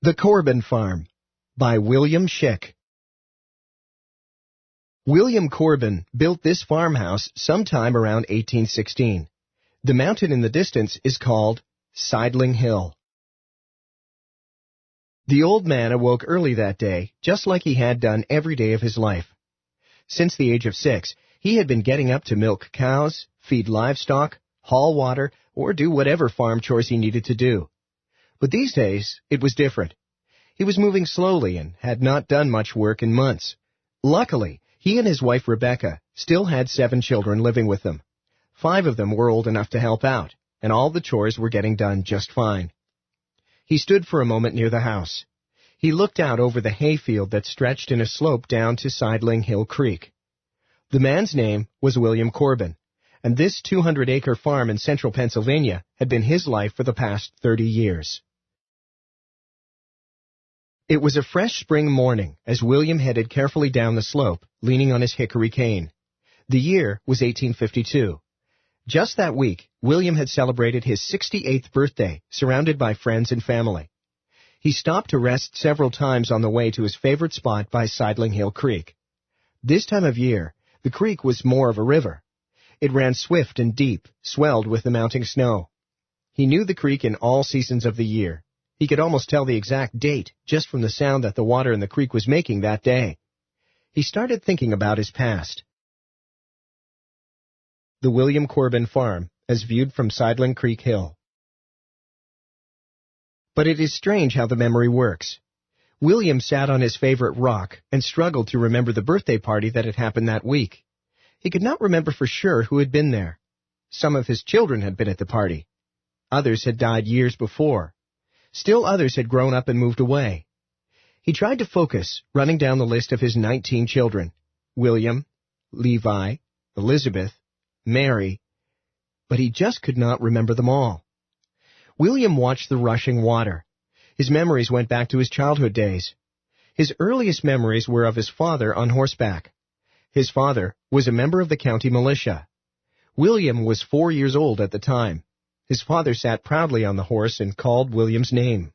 The Corbin Farm by William Schick. William Corbin built this farmhouse sometime around 1816. The mountain in the distance is called Sidling Hill. The old man awoke early that day, just like he had done every day of his life. Since the age of 6, he had been getting up to milk cows, feed livestock, haul water, or do whatever farm chores he needed to do. But these days, it was different. He was moving slowly and had not done much work in months. Luckily, he and his wife Rebecca still had 7 children living with them. 5 of them were old enough to help out, and all the chores were getting done just fine. He stood for a moment near the house. He looked out over the hayfield that stretched in a slope down to Sidling Hill Creek. The man's name was William Corbin, and this 200-acre farm in central Pennsylvania had been his life for the past 30 years. It was a fresh spring morning as William headed carefully down the slope, leaning on his hickory cane. The year was 1852. Just that week, William had celebrated his 68th birthday, surrounded by friends and family. He stopped to rest several times on the way to his favorite spot by Sidling Hill Creek. This time of year, the creek was more of a river. It ran swift and deep, swelled with the mounting snow. He knew the creek in all seasons of the year. He could almost tell the exact date just from the sound that the water in the creek was making that day. He started thinking about his past. The William Corbin Farm, as viewed from Sidling Creek Hill. But it is strange how the memory works. William sat on his favorite rock and struggled to remember the birthday party that had happened that week. He could not remember for sure who had been there. Some of his children had been at the party. Others had died years before. Still others had grown up and moved away. He tried to focus, running down the list of his 19 children: William, Levi, Elizabeth, Mary, but he just could not remember them all. William watched the rushing water. His memories went back to his childhood days. His earliest memories were of his father on horseback. His father was a member of the county militia. William was 4 years old at the time. His father sat proudly on the horse and called William's name.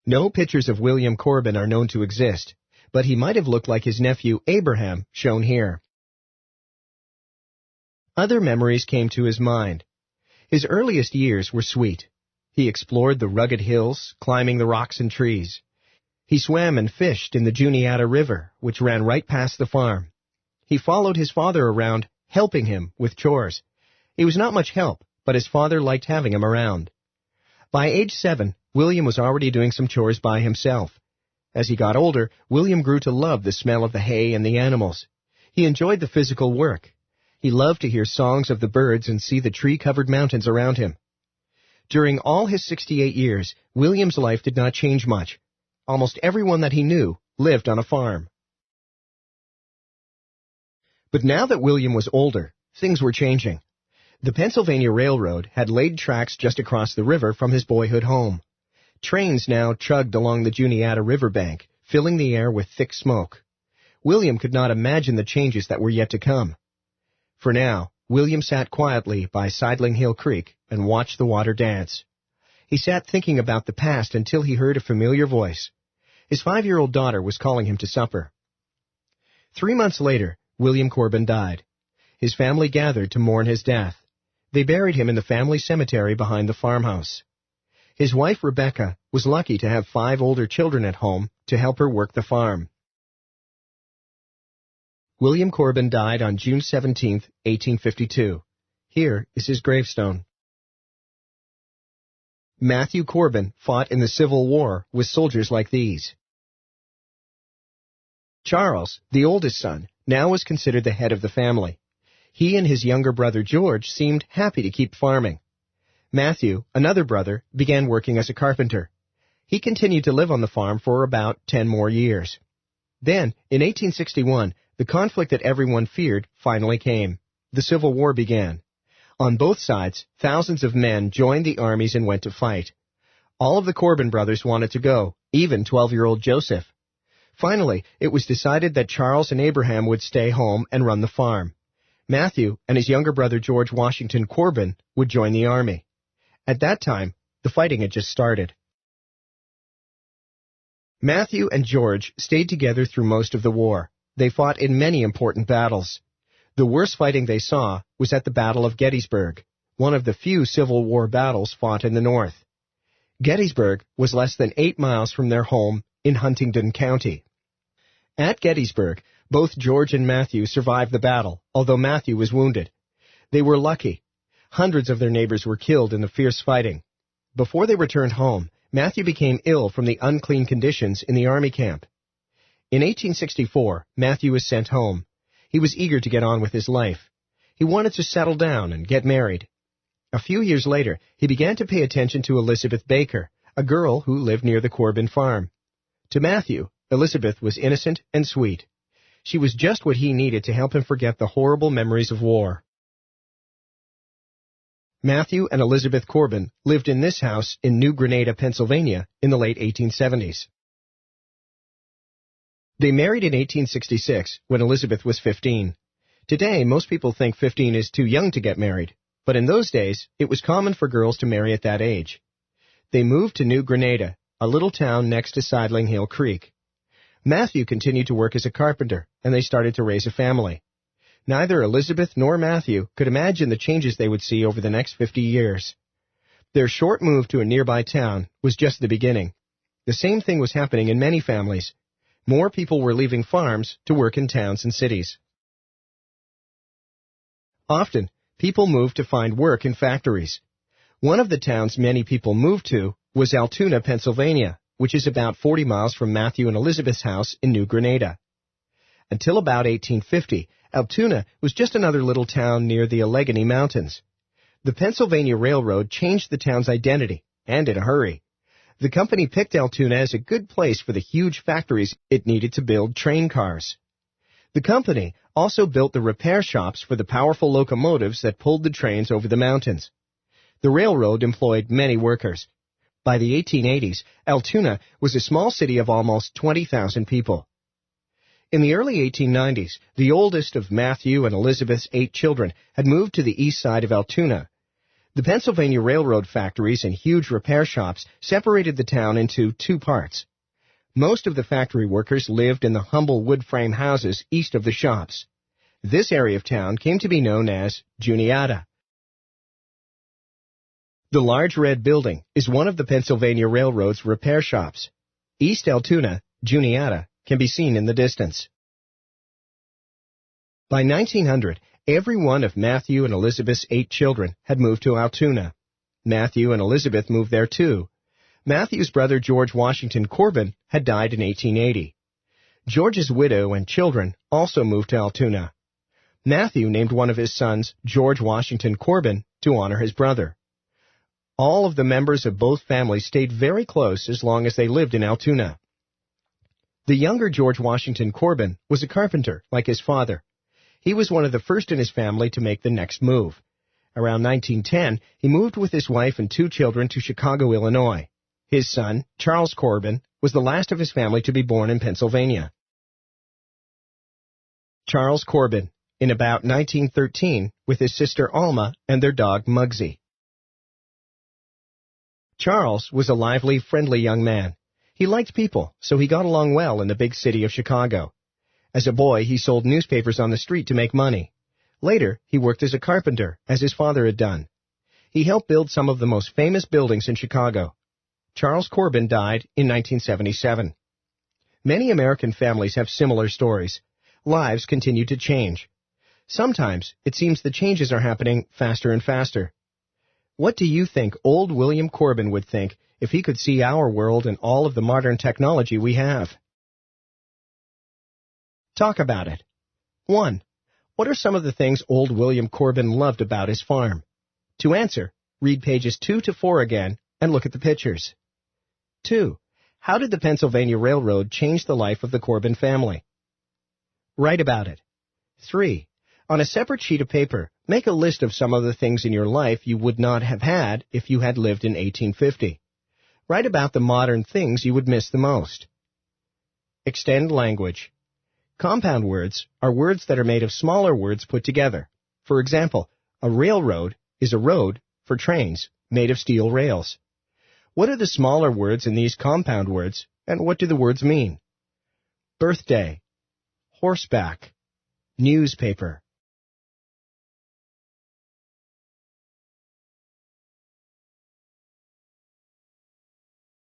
No pictures of William Corbin are known to exist, but he might have looked like his nephew Abraham, shown here. Other memories came to his mind. His earliest years were sweet. He explored the rugged hills, climbing the rocks and trees. He swam and fished in the Juniata River, which ran right past the farm. He followed his father around, helping him with chores. He was not much help, but his father liked having him around. By age 7, William was already doing some chores by himself. As he got older, William grew to love the smell of the hay and the animals. He enjoyed the physical work. He loved to hear songs of the birds and see the tree-covered mountains around him. During all his 68 years, William's life did not change much. Almost everyone that he knew lived on a farm. But now that William was older, things were changing. The Pennsylvania Railroad had laid tracks just across the river from his boyhood home. Trains now chugged along the Juniata riverbank, filling the air with thick smoke. William could not imagine the changes that were yet to come. For now, William sat quietly by Sidling Hill Creek and watched the water dance. He sat thinking about the past until he heard a familiar voice. His 5-year-old daughter was calling him to supper. 3 months later, William Corbin died. His family gathered to mourn his death. They buried him in the family cemetery behind the farmhouse. His wife, Rebecca, was lucky to have 5 older children at home to help her work the farm. William Corbin died on June 17, 1852. Here is his gravestone. Matthew Corbin fought in the Civil War with soldiers like these. Charles, the oldest son, now was considered the head of the family. He and his younger brother George seemed happy to keep farming. Matthew, another brother, began working as a carpenter. He continued to live on the farm for about 10 more years. Then, in 1861, the conflict that everyone feared finally came. The Civil War began. On both sides, thousands of men joined the armies and went to fight. All of the Corbin brothers wanted to go, even 12-year-old Joseph. Finally, it was decided that Charles and Abraham would stay home and run the farm. Matthew and his younger brother George Washington Corbin would join the army. At that time, the fighting had just started. Matthew and George stayed together through most of the war. They fought in many important battles. The worst fighting they saw was at the Battle of Gettysburg, one of the few Civil War battles fought in the North. Gettysburg was less than 8 miles from their home in Huntingdon County. At Gettysburg, both George and Matthew survived the battle, although Matthew was wounded. They were lucky. Hundreds of their neighbors were killed in the fierce fighting. Before they returned home, Matthew became ill from the unclean conditions in the army camp. In 1864, Matthew was sent home. He was eager to get on with his life. He wanted to settle down and get married. A few years later, he began to pay attention to Elizabeth Baker, a girl who lived near the Corbin Farm. To Matthew, Elizabeth was innocent and sweet. She was just what he needed to help him forget the horrible memories of war. Matthew and Elizabeth Corbin lived in this house in New Granada, Pennsylvania, in the late 1870s. They married in 1866, when Elizabeth was 15. Today, most people think 15 is too young to get married, but in those days, it was common for girls to marry at that age. They moved to New Granada, a little town next to Sidling Hill Creek. Matthew continued to work as a carpenter, and they started to raise a family. Neither Elizabeth nor Matthew could imagine the changes they would see over the next 50 years. Their short move to a nearby town was just the beginning. The same thing was happening in many families. More people were leaving farms to work in towns and cities. Often, people moved to find work in factories. One of the towns many people moved to was Altoona, Pennsylvania, which is about 40 miles from Matthew and Elizabeth's house in New Granada. Until about 1850, Altoona was just another little town near the Allegheny Mountains. The Pennsylvania Railroad changed the town's identity, and in a hurry. The company picked Altoona as a good place for the huge factories it needed to build train cars. The company also built the repair shops for the powerful locomotives that pulled the trains over the mountains. The railroad employed many workers. By the 1880s, Altoona was a small city of almost 20,000 people. In the early 1890s, the oldest of Matthew and Elizabeth's 8 children had moved to the east side of Altoona. The Pennsylvania Railroad factories and huge repair shops separated the town into 2 parts. Most of the factory workers lived in the humble wood frame houses east of the shops. This area of town came to be known as Juniata. The large red building is one of the Pennsylvania Railroad's repair shops. East Altoona, Juniata, can be seen in the distance. By 1900, every one of Matthew and Elizabeth's 8 children had moved to Altoona. Matthew and Elizabeth moved there too. Matthew's brother George Washington Corbin had died in 1880. George's widow and children also moved to Altoona. Matthew named one of his sons George Washington Corbin to honor his brother. All of the members of both families stayed very close as long as they lived in Altoona. The younger George Washington Corbin was a carpenter, like his father. He was one of the first in his family to make the next move. Around 1910, he moved with his wife and 2 children to Chicago, Illinois. His son, Charles Corbin, was the last of his family to be born in Pennsylvania. Charles Corbin, in about 1913, with his sister Alma and their dog Muggsy. Charles was a lively, friendly young man. He liked people, so he got along well in the big city of Chicago. As a boy, he sold newspapers on the street to make money. Later, he worked as a carpenter, as his father had done. He helped build some of the most famous buildings in Chicago. Charles Corbin died in 1977. Many American families have similar stories. Lives continue to change. Sometimes, it seems the changes are happening faster and faster. What do you think old William Corbin would think if he could see our world and all of the modern technology we have? Talk about it. 1. What are some of the things old William Corbin loved about his farm? To answer, read pages 2 to 4 again and look at the pictures. 2. How did the Pennsylvania Railroad change the life of the Corbin family? Write about it. 3. On a separate sheet of paper, make a list of some of the things in your life you would not have had if you had lived in 1850. Write about the modern things you would miss the most. Extend language. Compound words are words that are made of smaller words put together. For example, a railroad is a road for trains made of steel rails. What are the smaller words in these compound words, And what do the words mean? Birthday, horseback, newspaper.